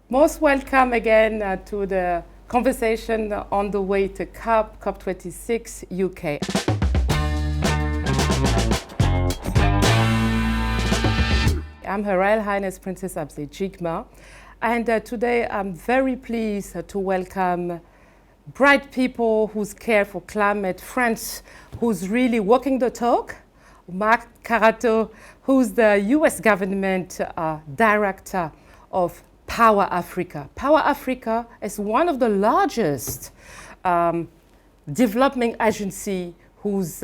Most welcome again to the conversation on the way to COP26 UK. I'm Her Royal Highness Princess Abze Djigma, and today I'm very pleased to welcome bright people who care for climate, friends who's really walking the talk. Mark Carrato, who's the US government director of Power Africa. Power Africa is one of the largest development agency who's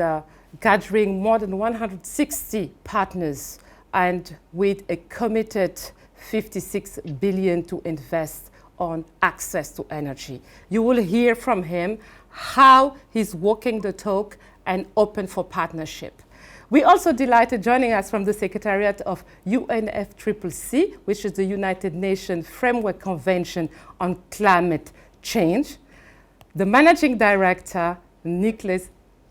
gathering more than 160 partners and with a committed 56 billion to invest on access to energy. You will hear from him how he's walking the talk and open for partnership. We also delighted joining us from the Secretariat of UNFCCC, which is the United Nations Framework Convention on Climate Change, the Managing Director, Nicholas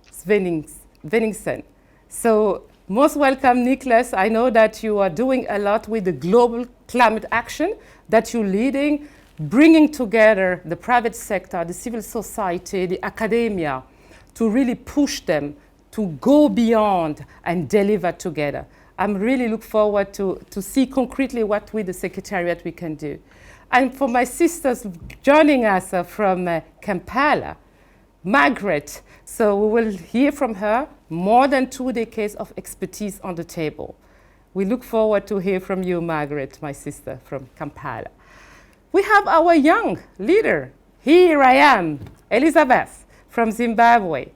Svenningsson. So most welcome, Nicholas. I know that you are doing a lot with the global climate action that you're leading, bringing together the private sector, the civil society, the academia, to really push them to go beyond and deliver together. I'm really look forward to see concretely what with the Secretariat we can do. And for my sisters joining us from Kampala, Margaret, so we will hear from her more than 2 decades of expertise on the table. We look forward to hear from you, Margaret, my sister from Kampala. We have our young leader. Here I am, Elizabeth from Zimbabwe,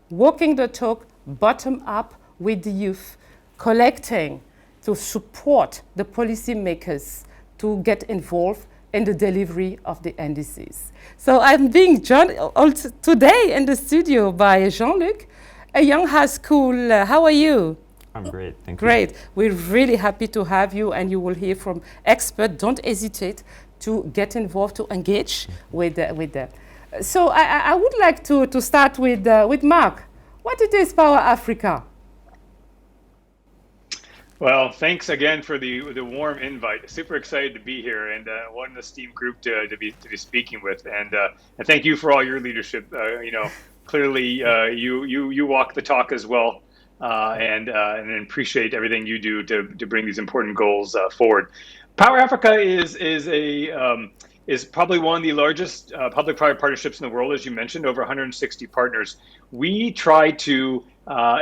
walking the talk bottom up with the youth, collecting to support the policymakers to get involved in the delivery of the NDCs. So I'm being joined also today in the studio by Jean-Luc, a young high school. How are you? I'm great, thank you. Great. We're really happy to have you, and you will hear from experts. Don't hesitate to get involved, to engage with them. So I would like to start with Mark. What it is Power Africa? Well, thanks again for the warm invite. Super excited to be here, and what an esteemed group to be speaking with. And thank you for all your leadership. Clearly you walk the talk as well, and appreciate everything you do to bring these important goals forward. Power Africa is probably one of the largest public-private partnerships in the world, as you mentioned, over 160 partners. We try to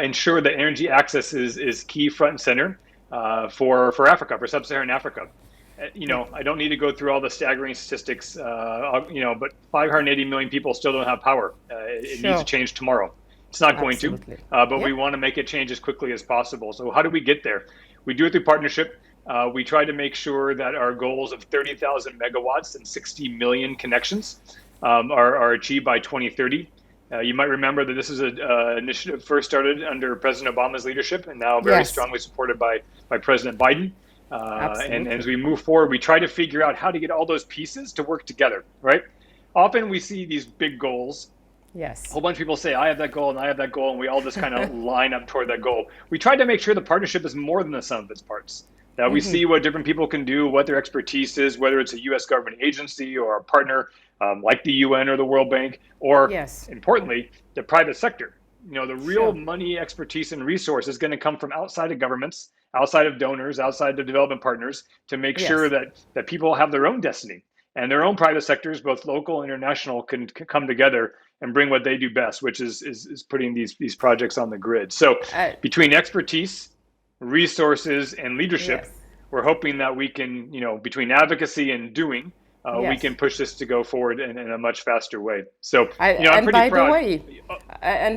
ensure that energy access is key front and center for Africa, for sub-Saharan Africa. I don't need to go through all the staggering statistics, but 580 million people still don't have power. It needs to change tomorrow. It's not going to, but we want to make it change as quickly as possible. So how do we get there? We do it through partnership. We try to make sure that our goals of 30,000 megawatts and 60 million connections are achieved by 2030. You might remember that this is an initiative first started under President Obama's leadership and now very strongly supported by President Biden. And as we move forward, we try to figure out how to get all those pieces to work together, right? Often we see these big goals. Yes. A whole bunch of people say, I have that goal and I have that goal, and we all just kind of line up toward that goal. We try to make sure the partnership is more than the sum of its parts. That we see what different people can do, what their expertise is, whether it's a U.S. government agency or a partner like the UN or the World Bank, or importantly, the private sector. The real money, expertise, and resource is going to come from outside of governments, outside of donors, outside of development partners, to make sure that people have their own destiny and their own private sectors, both local and international, can come together and bring what they do best, which is putting these projects on the grid. So between expertise, resources, and leadership, we're hoping that we can, between advocacy and doing, we can push this to go forward in a much faster way. So, I'm pretty proud.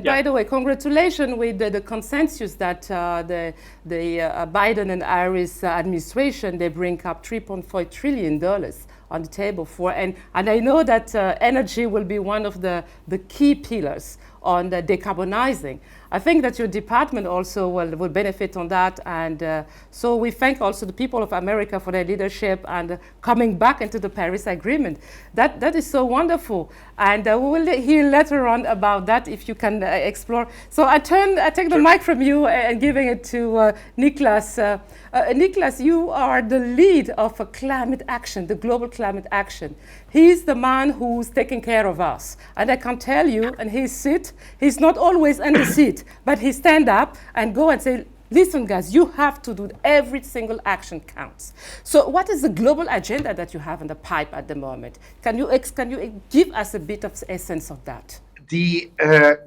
By the way, congratulations with the consensus that the Biden and Harris administration, they bring up $3.4 trillion on the table for, and I know that energy will be one of the key pillars on the decarbonizing. I think that your department also will benefit on that, and so we thank also the people of America for their leadership and coming back into the Paris Agreement. That is so wonderful, and we will hear later on about that if you can explore. So I take the mic from you and giving it to Nicholas. Nicholas, you are the lead of climate action, the global climate action. He's the man who's taking care of us. And I can tell you, and he's not always in the seat, but he stand up and go and say, listen, guys, you have to do every single action counts. So what is the global agenda that you have in the pipe at the moment? Can you give us a bit of essence of that? The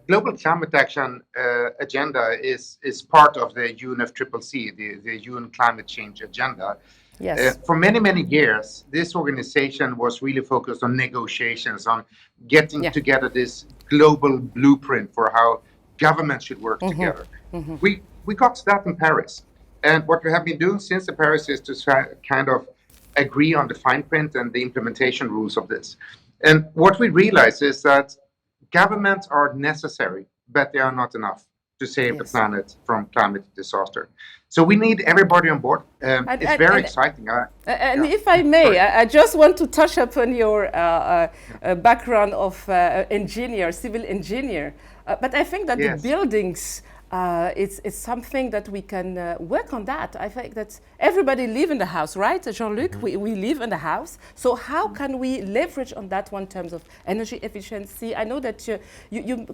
global climate action agenda is part of the UNFCCC, the UN climate change agenda. Yes. For many years, this organization was really focused on negotiations, on getting together this global blueprint for how governments should work together. We got to that in Paris. And what we have been doing since the Paris is to kind of agree on the fine print and the implementation rules of this. And what we realize is that governments are necessary, but they are not enough to save the planet from climate disaster. So we need everybody on board. It's very exciting. If I may, I just want to touch upon your background of civil engineer. But I think that the buildings, it's something that we can work on that. I think that everybody live in the house, right, Jean-Luc? We live in the house. So how can we leverage on that one in terms of energy efficiency? I know that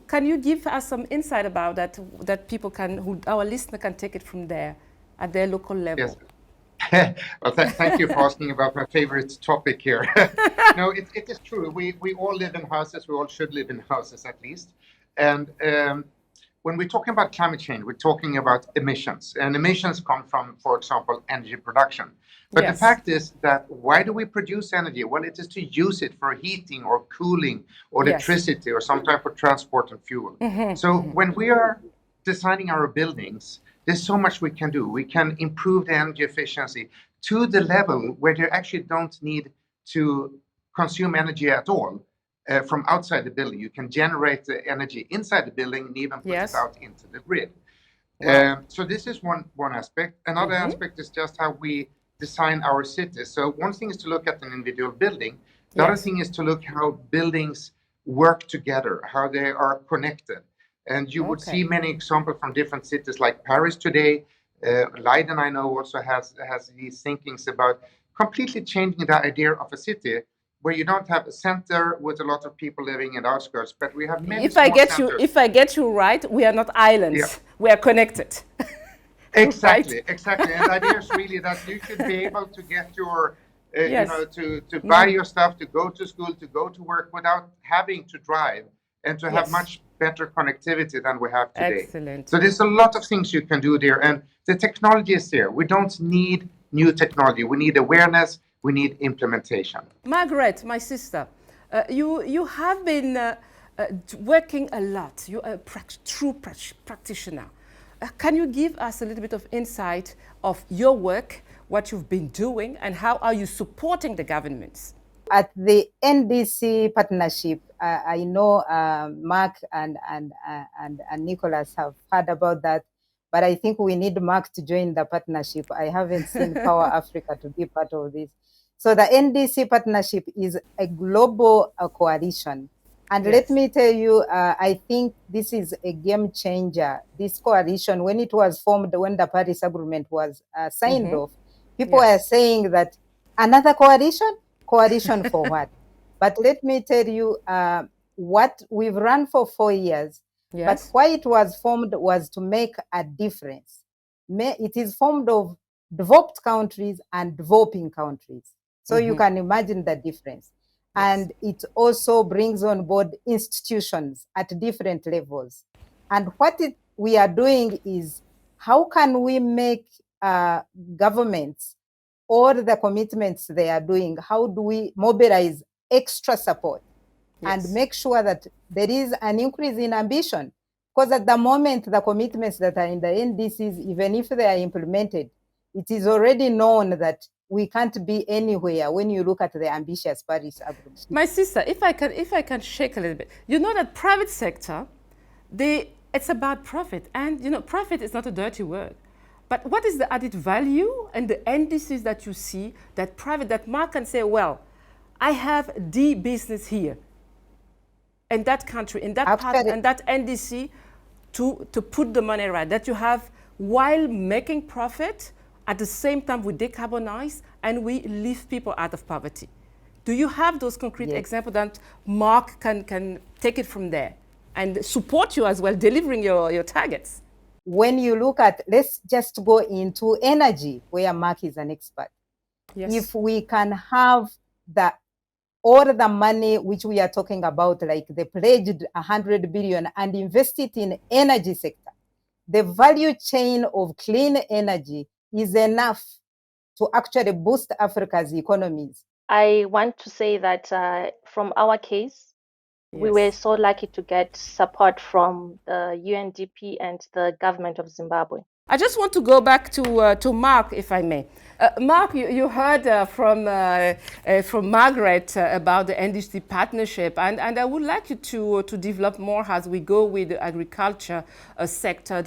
can you give us some insight about that people can, our listener can take it from there at their local level? Yes. Well, thank you for asking about my favorite topic here. No, it is true. We all live in houses. We all should live in houses at least. And when we're talking about climate change, we're talking about emissions. And emissions come from, for example, energy production. But the fact is that why do we produce energy? Well, it is to use it for heating or cooling or electricity or some type of transport and fuel. So when we are designing our buildings, there's so much we can do. We can improve the energy efficiency to the level where you actually don't need to consume energy at all. From outside the building, you can generate the energy inside the building and even put it out into the grid. So this is one aspect. Another aspect is just how we design our cities. So one thing is to look at an individual building. The other thing is to look how buildings work together, how they are connected. And you would see many examples from different cities like Paris today. Leiden, I know, also has these thinkings about completely changing the idea of a city, where you don't have a center with a lot of people living in the outskirts, but we have many If I get you right, we are not islands. We are connected. Exactly. And the idea is really that you should be able to get your, to buy your stuff, to go to school, to go to work without having to drive, and to have much better connectivity than we have today. Excellent. So there's a lot of things you can do there, and the technology is there. We don't need new technology. We need awareness. We need implementation. Margaret, my sister, you have been working a lot. You're a true practitioner. Can you give us a little bit of insight of your work, what you've been doing, and how are you supporting the governments? At the NDC Partnership, I know Mark and Nicholas have heard about that, but I think we need Mark to join the partnership. I haven't seen Power Africa to be part of this. So the NDC Partnership is a global coalition. And let me tell you, I think this is a game changer. This coalition, when it was formed, when the Paris Agreement was signed off, people are saying that another coalition? Coalition for what? But let me tell you, what we've run for 4 years, but why it was formed was to make a difference. It is formed of developed countries and developing countries. So you can imagine the difference. And it also brings on board institutions at different levels. And what we are doing is, how can we make governments, all the commitments they are doing, how do we mobilize extra support and make sure that there is an increase in ambition? Because at the moment, the commitments that are in the NDCs, even if they are implemented, it is already known that we can't be anywhere when you look at the ambitious Paris Agreement. My sister, if I can shake a little bit, you know that private sector, it's about profit, and profit is not a dirty word. But what is the added value and the NDCs that you see that Mark can say, well, I have the business here, in that country, in that part, and that NDC to put the money right, that you have while making profit. At the same time, we decarbonize and we lift people out of poverty. Do you have those concrete Yes. examples that Mark can take it from there and support you as well, delivering your targets? When you look at, let's just go into energy, where Mark is an expert. Yes. If we can have all the money which we are talking about, like the pledged 100 billion, and invest it in energy sector, the value chain of clean energy is enough to actually boost Africa's economies. I want to say that from our case, we were so lucky to get support from the UNDP and the government of Zimbabwe. I just want to go back to Mark, if I may. Mark, you heard from Margaret about the NDC partnership, and I would like you to develop more as we go with the agriculture sector,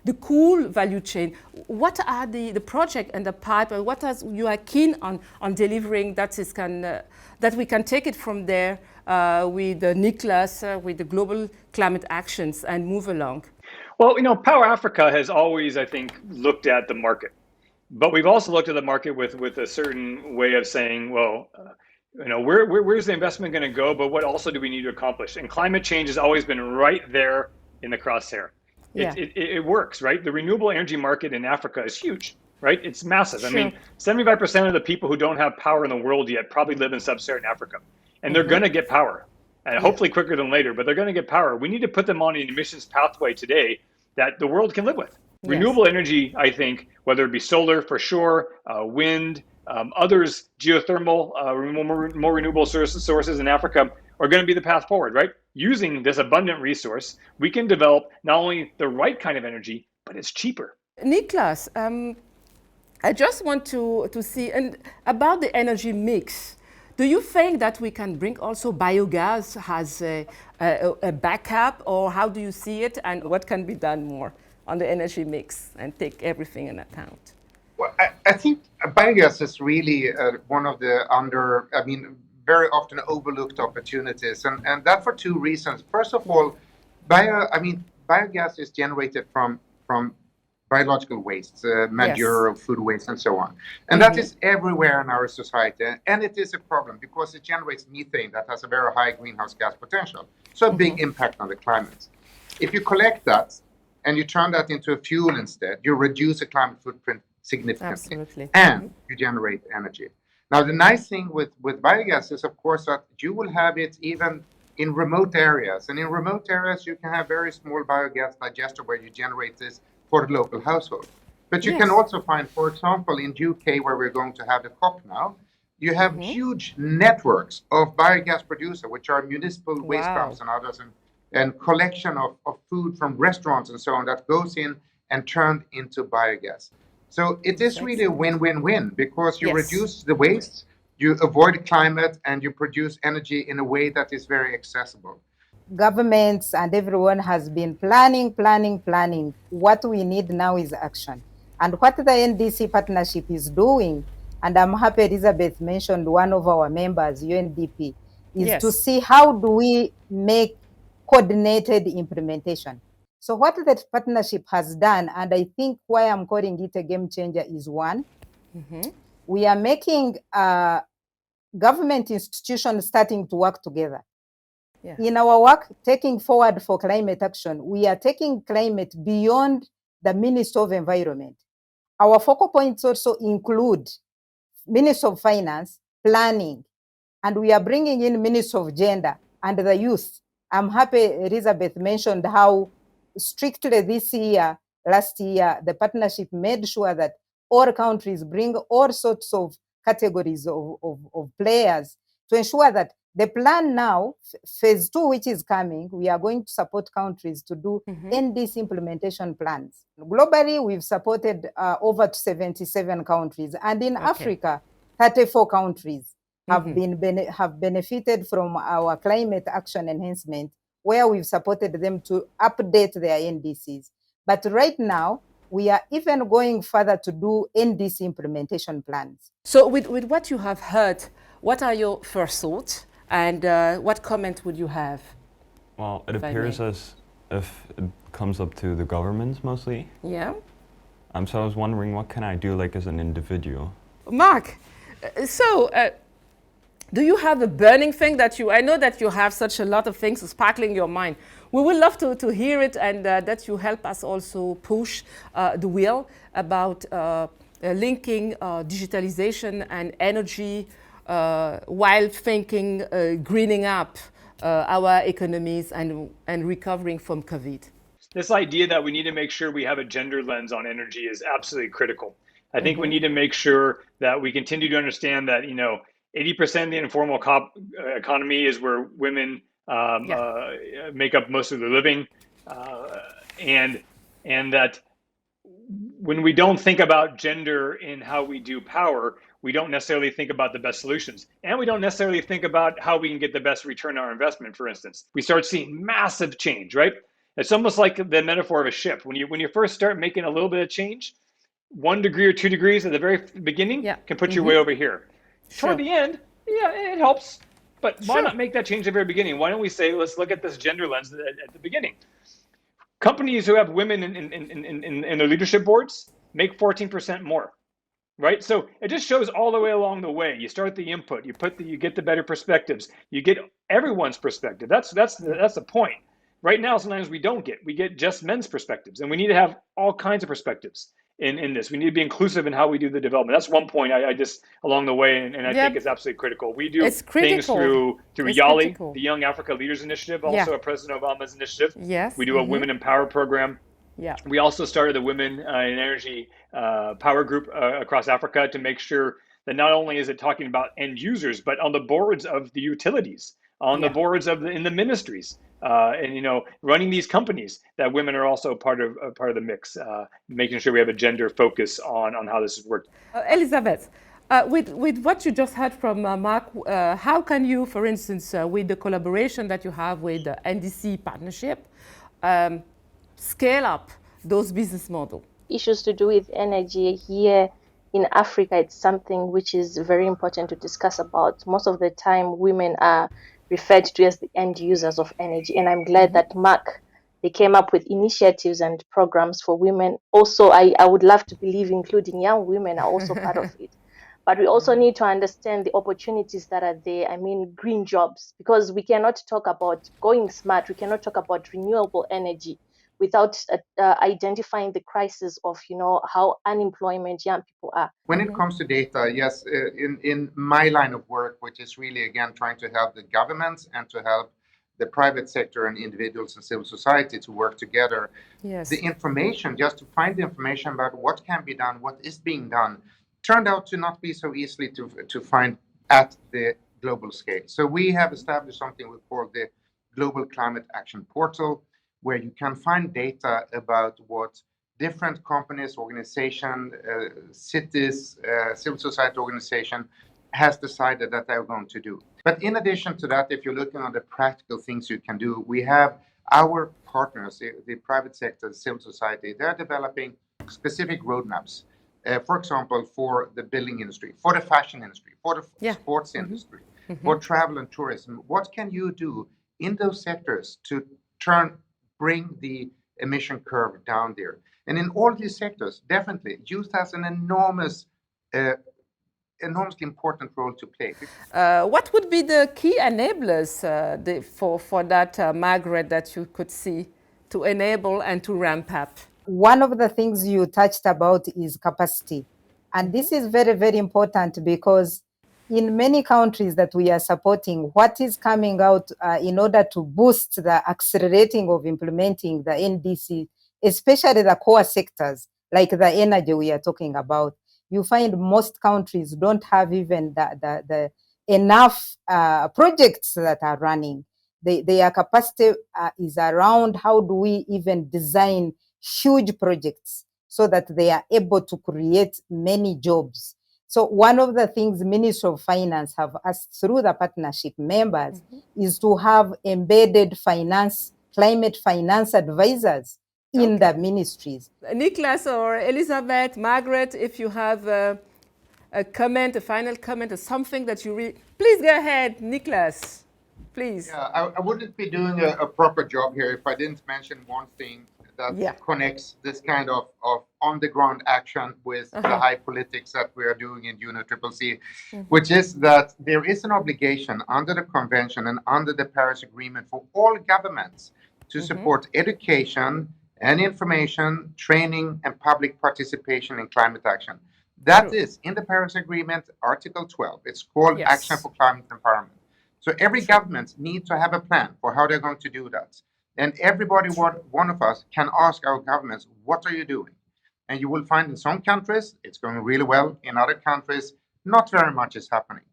the cool value chain. What are the project and the pipe, and what you are keen on delivering that we can take it from there with Nicholas, with the global climate actions and move along? Well, Power Africa has always, I think, looked at the market, but we've also looked at the market with a certain way of saying, well, where's the investment going to go, but what also do we need to accomplish? And climate change has always been right there in the crosshair. Yeah. It works, right? The renewable energy market in Africa is huge, right? It's massive. Sure. I mean, 75% of the people who don't have power in the world yet probably live in sub-Saharan Africa, and they're going to get power. And hopefully quicker than later, but they're going to get power. We need to put them on an emissions pathway today that the world can live with. Yes. Renewable energy, I think, whether it be solar for sure, wind, others, geothermal, more renewable sources in Africa are going to be the path forward, right? Using this abundant resource, we can develop not only the right kind of energy, but it's cheaper. Nicholas, I just want to see about the energy mix. Do you think that we can bring also biogas as a backup, or how do you see it, and what can be done more on the energy mix and take everything in account? Well, I think biogas is really one of the very often overlooked opportunities, and that for two reasons. First of all, biogas is generated from biological wastes, manure, food waste, and so on. And that is everywhere in our society. And it is a problem because it generates methane that has a very high greenhouse gas potential. So a big impact on the climate. If you collect that and you turn that into a fuel instead, you reduce the climate footprint significantly. Absolutely. And you generate energy. Now, the nice thing with biogas is, of course, that you will have it even in remote areas. And in remote areas, you can have very small biogas digester where you generate this for the local household. But you can also find, for example, in UK, where we're going to have the COP now, you have huge networks of biogas producers, which are municipal waste dumps and others, and collection of food from restaurants and so on that goes in and turned into biogas. So it is really a win-win-win because you reduce the waste, you avoid climate, and you produce energy in a way that is very accessible. Governments and everyone has been planning. What we need now is action. And what the NDC partnership is doing, and I'm happy Elizabeth mentioned one of our members, UNDP, is to see how do we make coordinated implementation. So what that partnership has done, and I think why I'm calling it a game changer, is one, we are making government institutions starting to work together. Yeah. In our work, taking forward for climate action, we are taking climate beyond the Ministry of Environment. Our focal points also include Ministry of Finance, Planning, and we are bringing in Ministry of Gender and the Youth. I'm happy Elizabeth mentioned how strictly last year, the partnership made sure that all countries bring all sorts of categories of players to ensure that the plan now, phase 2, which is coming, we are going to support countries to do NDC implementation plans. Globally, we've supported over 77 countries, and in Africa, 34 countries have benefited from our climate action enhancement, where we've supported them to update their NDCs. But right now, we are even going further to do NDC implementation plans. So with what you have heard, what are your first thoughts? And what comment would you have? Well, it appears as if it comes up to the governments mostly. Yeah. So I was wondering, what can I do, like, as an individual? Mark, so Do you have a burning thing that I know that you have such a lot of things sparkling your mind. We would love to hear it, and that you help us also push the wheel about linking digitalization and energy while thinking greening up our economies and recovering from COVID. This idea that we need to make sure we have a gender lens on energy is absolutely critical. I think we need to make sure that we continue to understand that 80% of the informal economy is where women make up most of their living, and that when we don't think about gender in how we do power, we don't necessarily think about the best solutions, and we don't necessarily think about how we can get the best return on our investment. For instance, we start seeing massive change, right? It's almost like the metaphor of a ship. When you first start making a little bit of change, 1 degree or 2 degrees at the very beginning can put you way over here. Toward the end, it helps, but why not make that change at the very beginning? Why don't we say, let's look at this gender lens at the beginning? Companies who have women in their leadership boards make 14% more, right? So it just shows all the way along the way. You start the input, you get the better perspectives, you get everyone's perspective. That's the point. Right now, sometimes we get just men's perspectives, and we need to have all kinds of perspectives in this. We need to be inclusive in how we do the development. That's one point I just along the way, and I think it's absolutely critical. We do things through YALI, the Young Africa Leaders Initiative, also a President Obama's initiative. Yes. We do a Women in Power program. Yeah. We also started the Women in Energy Power Group across Africa to make sure that not only is it talking about end users, but on the boards of the utilities, on the boards in the ministries, and running these companies, that women are also part of the mix, making sure we have a gender focus on how this is working. Elizabeth, with what you just heard from Mark, how can you, for instance, with the collaboration that you have with the NDC Partnership, scale up those business models? Issues to do with energy here in Africa, it's something which is very important to discuss about. Most of the time, women are referred to as the end users of energy. And I'm glad that they came up with initiatives and programs for women. Also, I would love to believe including young women are also part of it. But we also need to understand the opportunities that are there. I mean, green jobs, because we cannot talk about going smart. We cannot talk about renewable energy without identifying the crisis of, how unemployment young people are. When it comes to data, yes, in my line of work, which is really, again, trying to help the governments and to help the private sector and individuals and civil society to work together, the information, just to find the information about what can be done, what is being done, turned out to not be so easily to find at the global scale. So we have established something we call the Global Climate Action Portal, where you can find data about what different companies, organizations, cities, civil society organization has decided that they're going to do. But in addition to that, if you're looking at the practical things you can do, we have our partners, the private sector, the civil society, they're developing specific roadmaps. For example, for the building industry, for the fashion industry, for the sports industry, for travel and tourism. What can you do in those sectors to bring the emission curve down there? And in all these sectors, definitely, youth has an enormously important role to play. What would be the key enablers for that, Margaret, that you could see to enable and to ramp up? One of the things you touched about is capacity. And this is very, very important because in many countries that we are supporting, what is coming out in order to boost the accelerating of implementing the NDC, especially the core sectors, like the energy we are talking about, you find most countries don't have even the enough projects that are running. Their capacity is around how do we even design huge projects so that they are able to create many jobs. So one of the things Ministry of Finance have asked through the partnership members is to have embedded climate finance advisors in the ministries. Nicholas or Elizabeth, Margaret, if you have a comment, a final comment, or something that you really... Please go ahead, Nicholas, please. Yeah, I wouldn't be doing a proper job here if I didn't mention one thing that connects this kind of on-the-ground action with the high politics that we are doing in UNFCCC, which is that there is an obligation under the convention and under the Paris Agreement for all governments to support education and information, training, and public participation in climate action. That is in the Paris Agreement, Article 12. It's called Action for Climate Empowerment. So every government needs to have a plan for how they're going to do that. And everybody, one of us, can ask our governments, what are you doing? And you will find in some countries, it's going really well. In other countries, not very much is happening.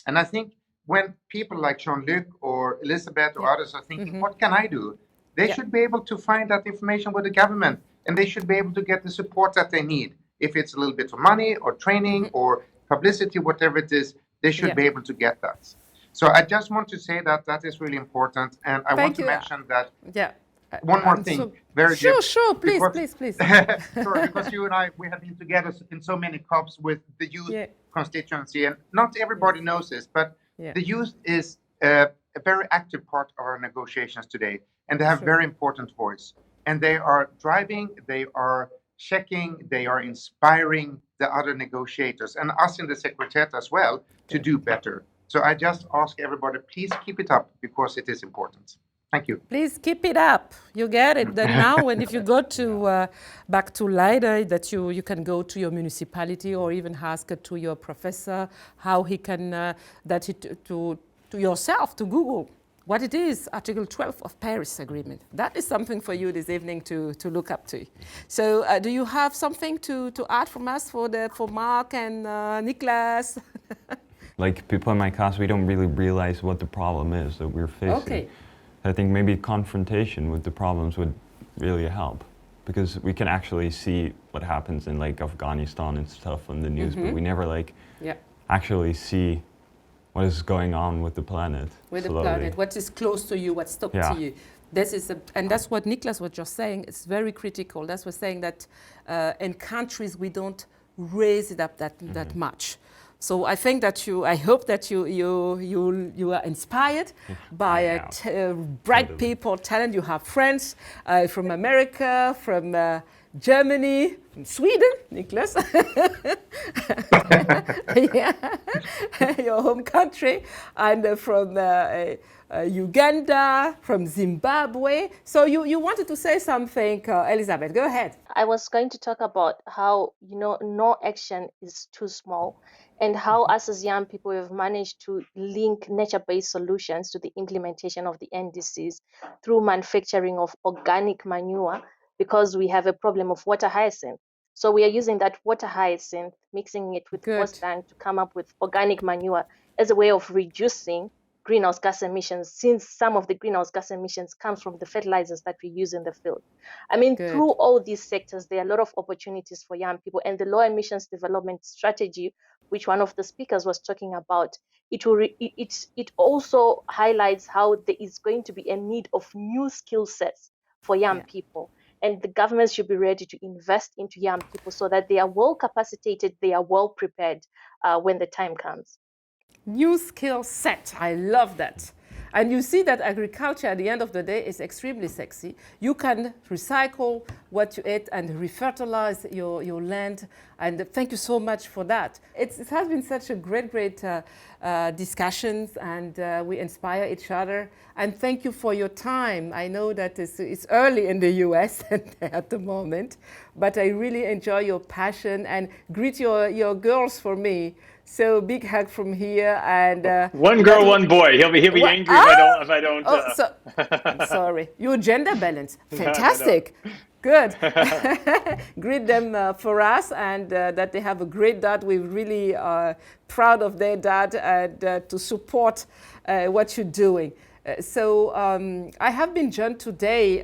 And I think when people like Jean-Luc or Elizabeth or others are thinking, what can I do? They should be able to find that information with the government, and they should be able to get the support that they need. If it's a little bit of money or training or publicity, whatever it is, they should be able to get that. So I just want to say that that is really important. And I want to mention that one more thing. So, very sure, please. Sorry, because you and I, we have been together in so many COPs with the youth constituency, and not everybody knows this, but the youth is a very active part of our negotiations today, and they have very important voice. And they are driving, they are checking, they are inspiring the other negotiators and us in the Secretariat as well to do better. So I just ask everybody, please keep it up because it is important. Thank you. Please keep it up. You get it. Then now, and if you go to back to LIDA, that you can go to your municipality or even ask to your professor how he can to yourself to Google what it is, Article 12 of Paris Agreement. That is something for you this evening to look up to. So do you have something to add from us for Mark and Niklas? Like people in my class, we don't really realize what the problem is that we're facing. Okay. I think maybe confrontation with the problems would really help, because we can actually see what happens in like Afghanistan and stuff on the news, but we never actually see what is going on with the planet. With the planet, what is close to you, what's stuck to you. This is and that's what Niklas was just saying. It's very critical. That's what saying that in countries we don't raise it up that much. So I think that I hope that you are inspired by bright people, talent. You have friends from America, from Germany, from Sweden, Niklas, your home country, and from Uganda, from Zimbabwe. So you wanted to say something, Elizabeth, go ahead. I was going to talk about how, no action is too small, and how us as young people have managed to link nature-based solutions to the implementation of the NDCs through manufacturing of organic manure, because we have a problem of water hyacinth. So we are using that water hyacinth, mixing it with post dung to come up with organic manure as a way of reducing greenhouse gas emissions, since some of the greenhouse gas emissions comes from the fertilizers that we use in the field. I mean, through all these sectors, there are a lot of opportunities for young people, and the low emissions development strategy, which one of the speakers was talking about, it also highlights how there is going to be a need of new skill sets for young people. And the government should be ready to invest into young people so that they are well capacitated, they are well prepared when the time comes. New skill set, I love that. And you see that agriculture at the end of the day is extremely sexy. You can recycle what you eat and refertilize your land. And thank you so much for that. It has been such a great discussions, and we inspire each other. And thank you for your time. I know that it's early in the US at the moment, but I really enjoy your passion, and greet your girls for me. So big hug from here, and one girl, one boy. He'll be angry if I don't. Sorry, you're gender balance. Fantastic. No. Good. Greet them for us, and that they have a great dad. We're really proud of their dad, and to support what you're doing. So I have been joined today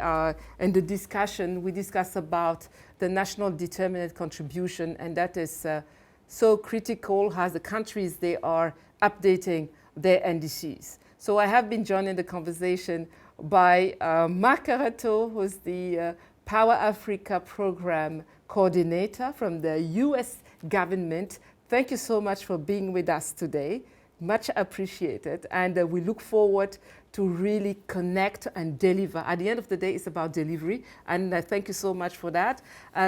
in the discussion. We discussed about the national determinate contribution, and that is so critical as the countries, they are updating their NDCs. So I have been joined in the conversation by Mark Carrato, who's the Power Africa Program Coordinator from the US government. Thank you so much for being with us today. Much appreciated. And we look forward to really connect and deliver. At the end of the day, it's about delivery. And thank you so much for that.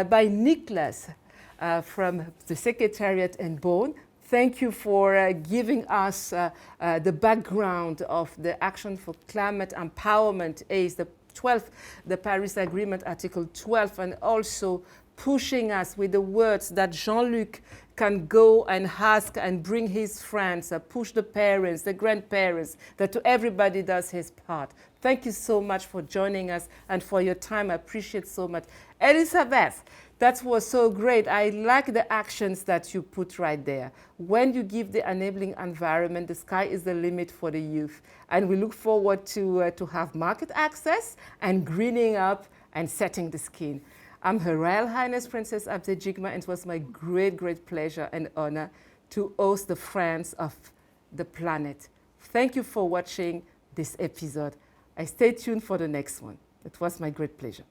By Nicholas from the Secretariat in Bonn. Thank you for giving us the background of the Action for Climate Empowerment ACE, the Paris Agreement, Article 12, and also pushing us with the words that Jean-Luc can go and ask and bring his friends, push the parents, the grandparents, that everybody does his part. Thank you so much for joining us and for your time. I appreciate so much. Elizabeth, that was so great. I like the actions that you put right there. When you give the enabling environment, the sky is the limit for the youth. And we look forward to have market access and greening up and setting the skin. I'm Her Royal Highness Princess Abze Djigma, and it was my great, great pleasure and honor to host the Friends of the Planet. Thank you for watching this episode. I stay tuned for the next one. It was my great pleasure.